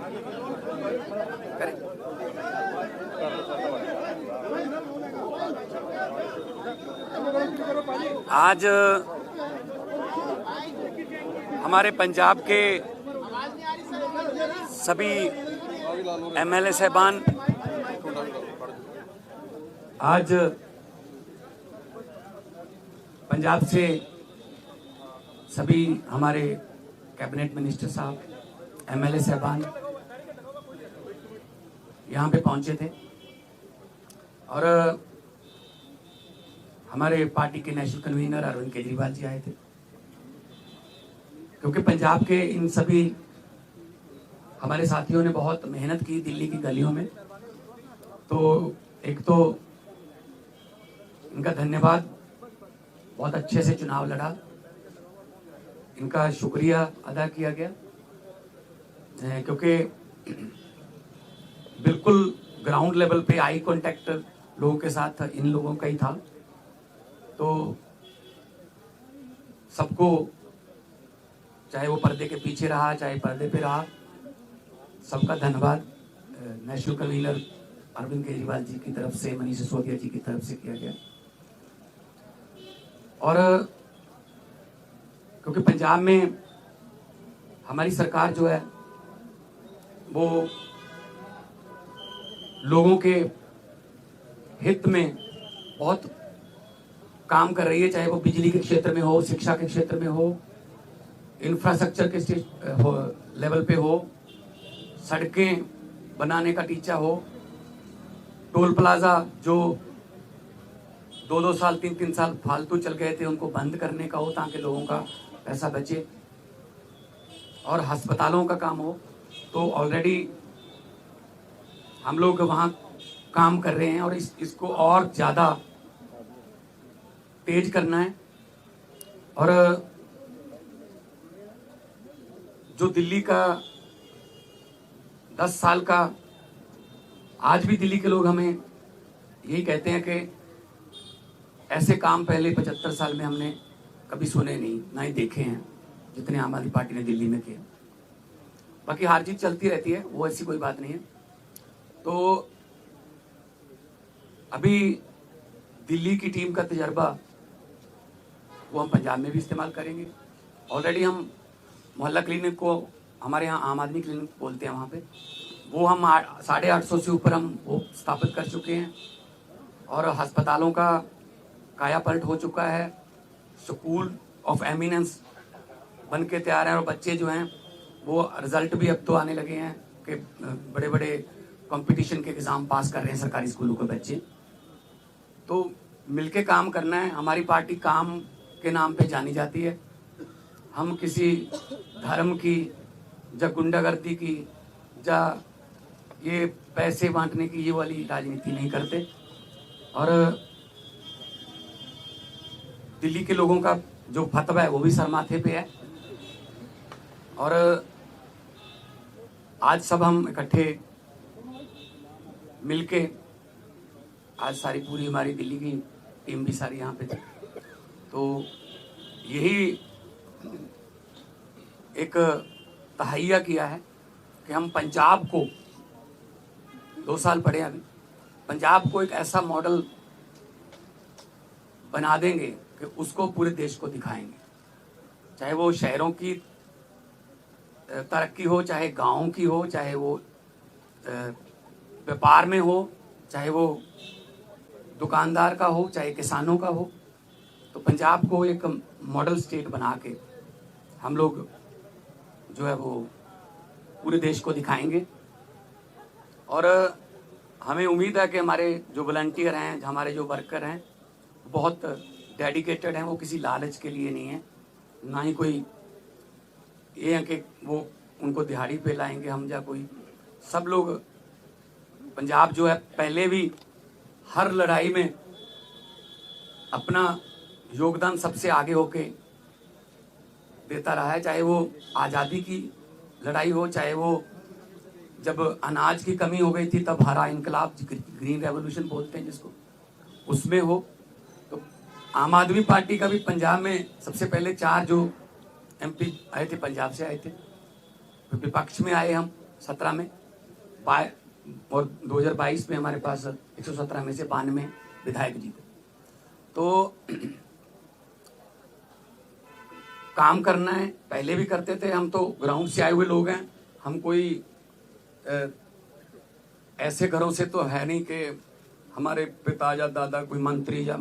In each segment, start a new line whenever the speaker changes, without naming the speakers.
करें। आज हमारे पंजाब के सभी एमएलए साहबान आज पंजाब से सभी हमारे कैबिनेट मिनिस्टर साहब, एमएलए साहबान यहाँ पे पहुंचे थे और हमारे पार्टी के नेशनल कन्वीनर अरविंद केजरीवाल जी आए थे, क्योंकि पंजाब के इन सभी हमारे साथियों ने बहुत मेहनत की दिल्ली की गलियों में। तो एक तो इनका धन्यवाद, बहुत अच्छे से चुनाव लड़ा, इनका शुक्रिया अदा किया गया, क्योंकि बिल्कुल ग्राउंड लेवल पे आई कांटेक्ट लोगों के साथ इन लोगों का ही था। तो सबको, चाहे वो पर्दे के पीछे रहा चाहे पर्दे पे रहा, सबका धन्यवाद नेशनल कन्वीनर अरविंद केजरीवाल जी की तरफ से, मनीष सिसोदिया जी की तरफ से किया गया। और क्योंकि पंजाब में हमारी सरकार जो है वो लोगों के हित में बहुत काम कर रही है, चाहे वो बिजली के क्षेत्र में हो, शिक्षा के क्षेत्र में हो, इंफ्रास्ट्रक्चर के लेवल पे हो, सड़कें बनाने का टीचा हो, टोल प्लाजा जो 2-2 साल 3-3 साल फालतू चल गए थे उनको बंद करने का हो ताकि लोगों का पैसा बचे, और अस्पतालों का काम हो। तो ऑलरेडी हम लोग वहाँ काम कर रहे हैं और इसको और ज़्यादा तेज करना है। और जो दिल्ली का 10 साल का, आज भी दिल्ली के लोग हमें यही कहते हैं कि ऐसे काम पहले 75 साल में हमने कभी सुने नहीं, ना ही देखे हैं जितने आम आदमी पार्टी ने दिल्ली में किए। बाकी हार जीत चलती रहती है, वो ऐसी कोई बात नहीं है। तो अभी दिल्ली की टीम का तजर्बा वो हम पंजाब में भी इस्तेमाल करेंगे। ऑलरेडी हम मोहल्ला क्लिनिक को, हमारे यहाँ आम आदमी क्लिनिक बोलते हैं, वहाँ पे वो हम 850 से ऊपर हम वो स्थापित कर चुके हैं। और अस्पतालों का काया पलट हो चुका है, स्कूल ऑफ एमिनेंस बन के तैयार हैं, और बच्चे जो हैं वो रिजल्ट भी अब तो आने लगे हैं कि बड़े बड़े कंपटीशन के एग्ज़ाम पास कर रहे हैं सरकारी स्कूलों के बच्चे। तो मिलके काम करना है। हमारी पार्टी काम के नाम पे जानी जाती है। हम किसी धर्म की या गुंडागर्दी की या ये पैसे बांटने की ये वाली राजनीति नहीं करते। और दिल्ली के लोगों का जो फतवा है वो भी सर माथे पे है। और आज सब हम इकट्ठे मिलके, आज सारी पूरी हमारी दिल्ली की टीम भी सारी यहाँ पे थी, तो यही एक तहैया किया है कि हम पंजाब को, 2 साल पड़े अभी, पंजाब को एक ऐसा मॉडल बना देंगे कि उसको पूरे देश को दिखाएंगे। चाहे वो शहरों की तरक्की हो, चाहे गाँव की हो, चाहे वो व्यापार में हो, चाहे वो दुकानदार का हो, चाहे किसानों का हो। तो पंजाब को एक मॉडल स्टेट बना के हम लोग जो है वो पूरे देश को दिखाएंगे। और हमें उम्मीद है कि हमारे जो वॉलंटियर हैं, हमारे जो वर्कर हैं, बहुत डेडिकेटेड हैं। वो किसी लालच के लिए नहीं है, ना ही कोई ये है कि वो उनको दिहाड़ी पे लाएंगे हम, या कोई। सब लोग, पंजाब जो है पहले भी हर लड़ाई में अपना योगदान सबसे आगे होके देता रहा है, चाहे वो आज़ादी की लड़ाई हो, चाहे वो जब अनाज की कमी हो गई थी तब हरा इनकलाब, ग्रीन रेवोल्यूशन बोलते हैं जिसको, उसमें हो। तो आम आदमी पार्टी का भी पंजाब में सबसे पहले 4 जो एमपी आए थे पंजाब से आए थे, विपक्ष में आए हम 17 में और 2022 में हमारे पास 117 में से 92 विधायक जीते। तो काम करना है, पहले भी करते थे, हम तो ग्राउंड से आए हुए लोग हैं। हम कोई ऐसे घरों से तो है नहीं कि हमारे पिता या दादा कोई मंत्री या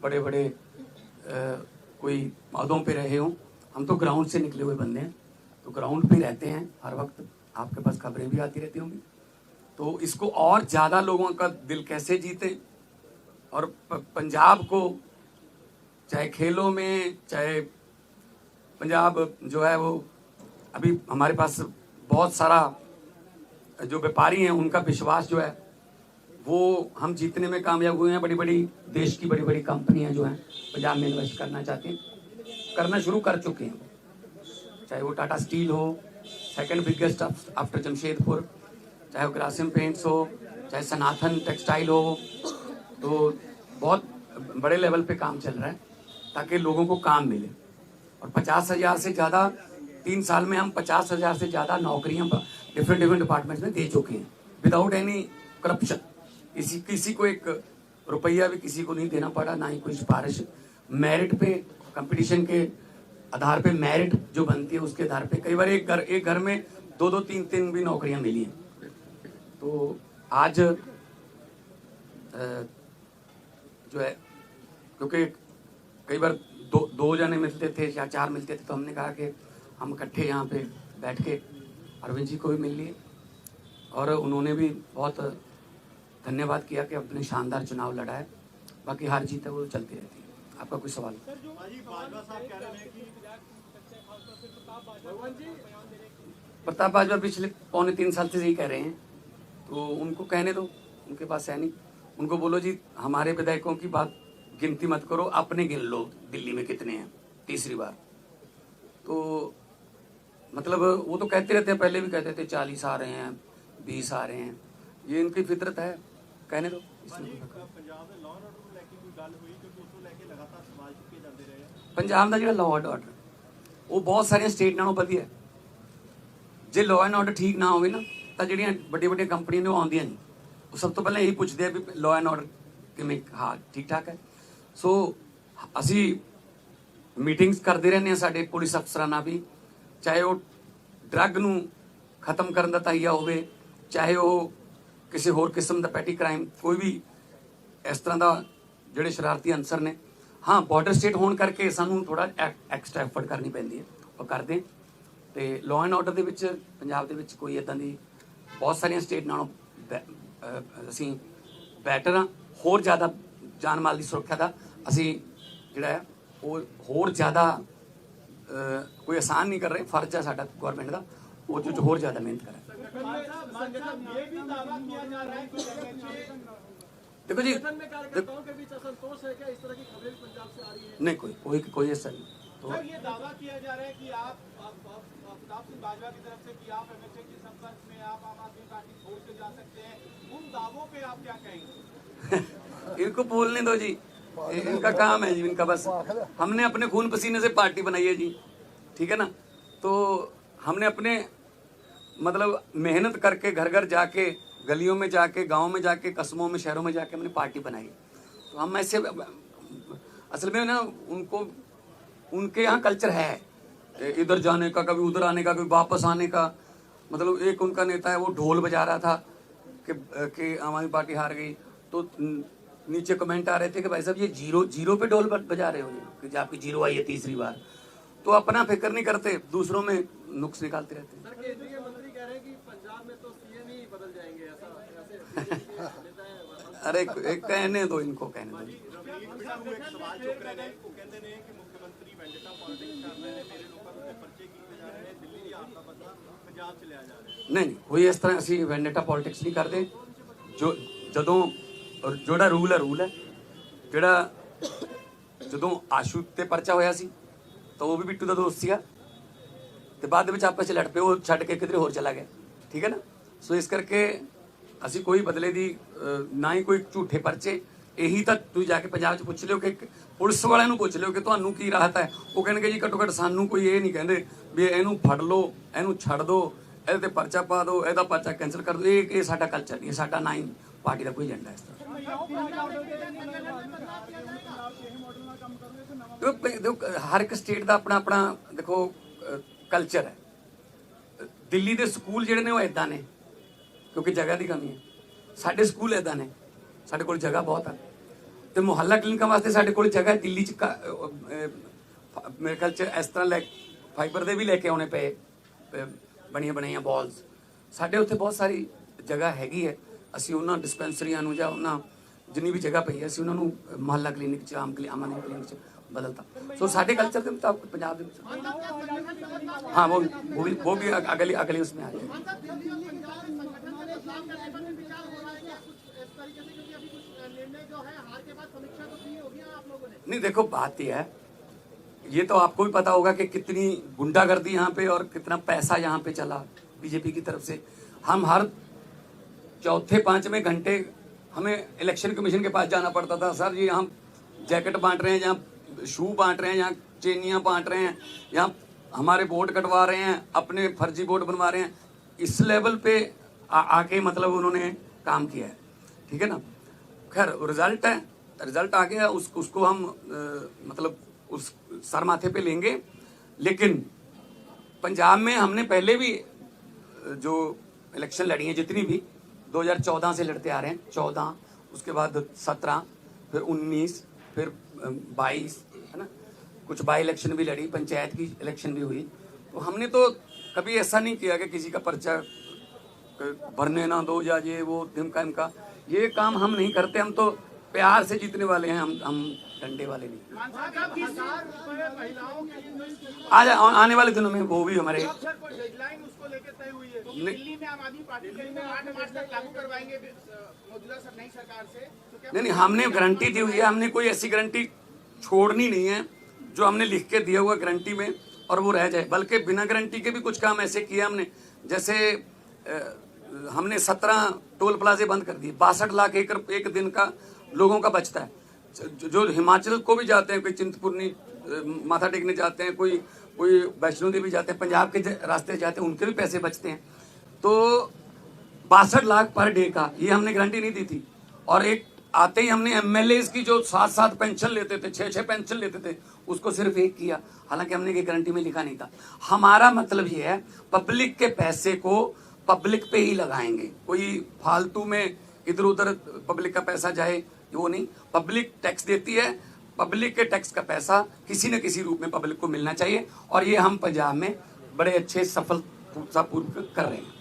बड़े बड़े कोई पदों पे रहे हों। हम तो ग्राउंड से निकले हुए बंदे हैं, तो ग्राउंड पे रहते हैं हर वक्त। आपके पास खबरें भी आती रहती होंगी। तो इसको और ज़्यादा लोगों का दिल कैसे जीते, और पंजाब को चाहे खेलों में, चाहे पंजाब जो है वो अभी हमारे पास बहुत सारा जो व्यापारी हैं उनका विश्वास जो है वो हम जीतने में कामयाब हुए हैं। बड़ी बड़ी देश की बड़ी बड़ी कंपनियां जो हैं पंजाब में इन्वेस्ट करना चाहती हैं, करना शुरू कर चुके हैं। चाहे वो टाटा स्टील हो, सेकंड बिगेस्ट आफ्टर जमशेदपुर, चाहे वो ग्रासिम पेंट्स हो, चाहे सनातन टेक्सटाइल हो, तो बहुत बड़े लेवल पे काम चल रहा है ताकि लोगों को काम मिले। और 50,000 से ज़्यादा 3 साल में हम 50,000 से ज़्यादा नौकरियां डिफरेंट डिपार्टमेंट्स में दे चुके हैं विदाउट एनी करप्शन। किसी को एक रुपया भी किसी को नहीं देना पड़ा, ना ही कोई सिफारिश। मेरिट पे, कंपटीशन के आधार पे मेरिट जो बनती है उसके आधार पे कई बार एक घर में 2-2, 3-3 भी नौकरियां मिली हैं। तो आज जो है, क्योंकि कई बार दो जने मिलते थे या 4 मिलते थे, तो हमने कहा कि हम इकट्ठे यहाँ पे बैठ के अरविंद जी को भी मिल लिए, और उन्होंने भी बहुत धन्यवाद किया कि अपने शानदार चुनाव लड़ा है। बाकी हार जीत है वो चलती रहती है। आपका कोई सवाल? प्रताप बाजवा पिछले 2.25 साल से यही कह रहे हैं, तो उनको कहने दो, उनके पास है नहीं। उनको बोलो जी हमारे विधायकों की बात गिनती मत करो, अपने गिन लो दिल्ली में कितने हैं तीसरी बार। तो मतलब वो तो कहते रहते हैं, पहले भी कहते थे 40 आ रहे हैं, 20 आ रहे हैं, ये इनकी फितरत है, कहने दो। पंजाब का जो लॉ एंड ऑर्डर वो बहुत सारे स्टेट नालों वधिया है। जे लॉ एंड ऑर्डर ठीक ना होवे ना, तो ਜਿਹੜੀਆਂ ਵੱਡੀਆਂ ਕੰਪਨੀਆਂ ਨੇ ਉਹ ਆਉਂਦੀਆਂ ਨਹੀਂ। ਉਹ ਸਭ ਤੋਂ ਪਹਿਲਾਂ ਇਹੀ ਪੁੱਛਦੇ ਆ ਵੀ ਲॉ ਐਂਡ ਆਰਡਰ ਕਿਵੇਂ, ਹਾਂ ਠੀਕ ਠਾਕ ਹੈ। ਸੋ ਅਸੀਂ ਮੀਟਿੰਗਸ ਕਰਦੇ ਰਹਿੰਦੇ ਹਾਂ ਸਾਡੇ ਪੁਲਿਸ ਅਫਸਰਾਂ ਨਾਲ ਵੀ, ਚਾਹੇ ਉਹ ਡਰੱਗ ਨੂੰ ਖਤਮ ਕਰਨ ਦਾ ਤਾਈਆ ਹੋਵੇ, ਚਾਹੇ ਉਹ ਕਿਸੇ ਹੋਰ ਕਿਸਮ ਦਾ ਪੈਟੀ ਕ੍ਰਾਈਮ, ਕੋਈ ਵੀ ਇਸ ਤਰ੍ਹਾਂ ਦਾ ਜਿਹੜੇ ਸ਼ਰਾਰਤੀ ਅਨਸਰ ਨੇ। हाँ बॉर्डर स्टेट होने करके सानू थोड़ा एक्स्ट्रा एफर्ट करनी पैंदी है, और करते। तो लॉ एंड ऑर्डर दे विच पंजाब दे विच कोई इदां दी बहुत सारिया स्टेट नालों असीं बैटर हाँ। होर ज़्यादा जान माल की सुरक्षा का असीं जिहड़ा है वो होर ज़्यादा कोई आसान नहीं कर रहे। फर्ज है साडा गौरमेंट का वो जो होर ज़्यादा मेहनत करे। देखो जी, नहीं कोई ऐसा नहीं। तो
ये दावा किया जा रहा है कि आप प्रताप सिंह बाजवा की तरफ से कि आप एमएचए के संपर्क में, आप आम आदमी पार्टी छोड़ के जा सकते हैं, उन दावों पे आप क्या कहेंगे?
इनको बोलने दो जी, इनका काम है जी, इनका बस। हमने अपने खून पसीने से पार्टी बनाई है जी, ठीक है ना। तो हमने अपने मतलब मेहनत करके घर घर जाके, गलियों में जाके, गांव में जाके, कस्बों में, शहरों में जाके हमने पार्टी बनाई। तो हम ऐसे असल में ना उनको, उनके यहाँ कल्चर है इधर जाने का, कभी उधर आने का, कभी वापस आने का। मतलब एक उनका नेता है वो ढोल बजा रहा था कि आम आदमी पार्टी हार गई, तो नीचे कमेंट आ रहे थे कि भाई साहब ये जीरो पे ढोल बजा रहे हो कि आपकी जीरो आई है तीसरी बार। तो अपना फिक्र नहीं करते, दूसरों में नुक्स निकालते रहते हैं। अरे कहने दो इनको, कहने दो। नहीं कोई इस तरह असी वेंडेटा पॉलिटिक्स नहीं करते। जोड़ा रूल है जोड़ा जो आशू ते परचा होया सी तो वो भी बिट्टू का दोस्त सीगा, ते बाद विच आपस च लड़ पे, वो छड्ड के किधरे होर चला गया, ठीक है ना। सो इस करके ਅਸੀਂ कोई बदले की ना ही कोई झूठे परचे। यही तो तुम जाके पंजाब पुछ लियो कि पुलिस वाले पुछ लियो कि तुहानू की राहत है। वो कहेंगे जी घट्टो घट्ट सानू कोई ये नहीं कहते भी इनू फड़ लो, इनू छड़ दो, ਇਹਦੇ ਤੇ ਪਰਚਾ ਪਾ ਦਿਓ, ਇਹਦਾ ਪਰਚਾ ਕੈਂਸਲ ਕਰ ਦਿਓ। ਇਹ ਸਾਡਾ ਕਲਚਰ ਨਹੀਂ, ਸਾਡਾ ਨਾ ਹੀ ਪਾਰਟੀ ਦਾ ਕੋਈ ਏਜੰਡਾ ਇਸ ਤਰ੍ਹਾਂ। ਦੇਖੋ ਹਰ ਇੱਕ ਸਟੇਟ ਦਾ ਆਪਣਾ ਆਪਣਾ ਦੇਖੋ ਕਲਚਰ ਹੈ। ਦਿੱਲੀ ਦੇ ਸਕੂਲ ਜਿਹੜੇ ਨੇ ਉਹ ਇਦਾਂ ਨੇ ਕਿਉਂਕਿ ਜਗ੍ਹਾ ਦੀ ਕਮੀ ਹੈ। ਸਾਡੇ ਸਕੂਲ ਇਦਾਂ ਨੇ, ਸਾਡੇ ਕੋਲ ਜਗ੍ਹਾ ਬਹੁਤ ਹੈ ਤੇ ਮੁਹੱਲਾ ਕਲੀਨਿਕਾਂ ਵਾਸਤੇ ਸਾਡੇ ਕੋਲ ਜਗ੍ਹਾ ਦਿੱਲੀ ਚ ਮੇਰੇ ਖਿਆਲ ਚ ਇਸ ਤਰ੍ਹਾਂ ਲੈ ਫਾਈਬਰ ਦੇ ਵੀ ਲੈ ਕੇ ਆਉਣੇ ਪਏ ਬਣੀਆਂ ਬਣਾਈਆਂ ਬਾਲਸ। ਸਾਡੇ ਉੱਥੇ ਬਹੁਤ ਸਾਰੀ ਜਗ੍ਹਾ ਹੈਗੀ ਹੈ। ਅਸੀਂ ਉਹਨਾਂ ਡਿਸਪੈਂਸਰੀਆਂ ਨੂੰ ਜਾਂ ਉਹਨਾਂ ਜਿੰਨੀ ਵੀ ਜਗ੍ਹਾ ਪਈ ਹੈ ਅਸੀਂ ਉਹਨਾਂ ਨੂੰ ਮੁਹੱਲਾ ਕਲੀਨਿਕ ਚ ਆਮ ਕਲੀਨਿਕ ਚ बदलता। सो साढ़े कल्चर के मुताबिक पंजाब हाँ वो भी अगली उसमें आ जाए। नहीं देखो बात यह है, ये तो आपको भी पता होगा कि कितनी गुंडागर्दी यहाँ पे और कितना पैसा यहाँ पे चला बीजेपी की तरफ से। हम हर चौथे पांचवें घंटे हमें इलेक्शन कमीशन के पास जाना पड़ता था। सर ये हम जैकेट बांट रहे हैं, जहाँ शू बांट रहे हैं, यहाँ चेनियाँ बांट रहे हैं, यहाँ हमारे वोट कटवा रहे हैं, अपने फर्जी वोट बनवा रहे हैं। इस लेवल पे आके मतलब उन्होंने काम किया है, ठीक है ना। खैर रिजल्ट है, रिजल्ट आ गया, उसको हम मतलब उस सर माथे पे लेंगे। लेकिन पंजाब में हमने पहले भी जो इलेक्शन लड़ी हैं जितनी भी 2014 से लड़ते आ रहे हैं, 14 उसके बाद 17 फिर 19 फिर 22 है ना, कुछ बाई इलेक्शन भी लड़ी, पंचायत की इलेक्शन भी हुई। तो हमने तो कभी ऐसा नहीं किया कि किसी का पर्चा भरने ना दो या ये वो धिमका इमका, ये काम हम नहीं करते। हम तो प्यार से जीतने वाले हैं, हम डंडे वाले नहीं। आज आने वाले दिनों में वो भी हमारे नहीं हमने गारंटी दी हुई है। हमने कोई ऐसी गारंटी छोड़नी नहीं है जो हमने लिख के दिया हुआ गारंटी में और वो रह जाए। बल्कि बिना गारंटी के भी कुछ काम ऐसे किया हमने, जैसे हमने 17 टोल प्लाजे बंद कर दिए। 62 लाख एकड़ एक दिन का लोगों का बचता है। जो हिमाचल को भी जाते हैं, कोई चिंतपूर्णी माथा टेकने जाते हैं, कोई वैष्णो देवी जाते हैं, पंजाब के रास्ते जाते हैं, उनके भी पैसे बचते हैं। तो 62 लाख पर डे का ये हमने गारंटी नहीं दी थी। और एक आते ही हमने एमएलए की जो 7-7 पेंशन लेते थे, 6-6 पेंशन लेते थे, उसको सिर्फ एक किया। हालांकि हमने ये गारंटी में लिखा नहीं था। हमारा मतलब ये है पब्लिक के पैसे को पब्लिक पे ही लगाएंगे। कोई फालतू में इधर उधर पब्लिक का पैसा जाए वो नहीं। पब्लिक टैक्स देती है, पब्लिक के टैक्स का पैसा किसी न किसी रूप में पब्लिक को मिलना चाहिए। और ये हम पंजाब में बड़े अच्छे सफलतापूर्वक कर रहे हैं।